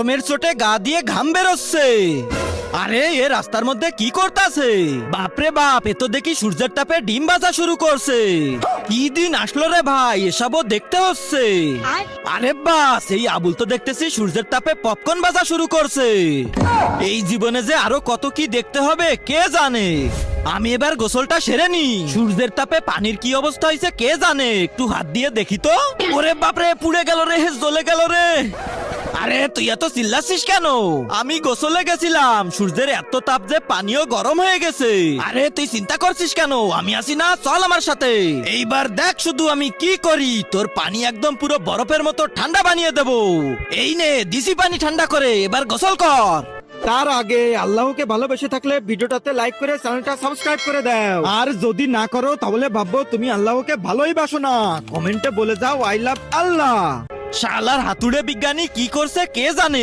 গরমের চোটে গা দিয়ে ঘাম বেরোচ্ছে। আরে এ রাস্তার মধ্যে কি করতেছে? বাপরে বাপ, এ তো দেখি সূর্যের তাপে ডিম ভাজা শুরু করছে। কি দিন আসলো রে ভাই, এসবও দেখতে হচ্ছে। আরে বাস, এই আবুল তো দেখতেছি সূর্যের তাপে পপকর্ন ভাজা শুরু করছে। এই জীবনে যে আরো কত কি দেখতে হবে কে জানে। আমি এবার গোসলটা সেরে নি। সূর্যের তাপে পানির কি অবস্থা হয়েছে কে জানে, একটু হাত দিয়ে দেখি তো। ওরে বাপরে, পুড়ে গেল রে, জ্বলে গেল রে। আরে তুই এত চিল্লাছিস কেন? আমি গোসলে গেছিলাম, সূর্যের এত তাপ যে পানিও গরম হয়ে গেছে। আরে তুই চিন্তা করছিস কেন, আমি আছি না, চল আমার সাথে। এইবার দেখ শুধু আমি কি করি, তোর পানি একদম পুরো বরফের মতো ঠান্ডা বানিয়ে দেব। এই নে দিছি পানি ঠান্ডা করে, এবার গোসল কর। তার আগে আল্লাহকে ভালোবেসে থাকলে ভিডিওটাতে লাইক করে চ্যানেলটা সাবস্ক্রাইব করে দাও, আর যদি না করো তাহলে ভাববো তুমি আল্লাহকে ভালোই বাসো না। কমেন্টে বলে যাও আই লাভ আল্লাহ। শালার হাতুড়ে বিজ্ঞানী কি করছে কে জানে।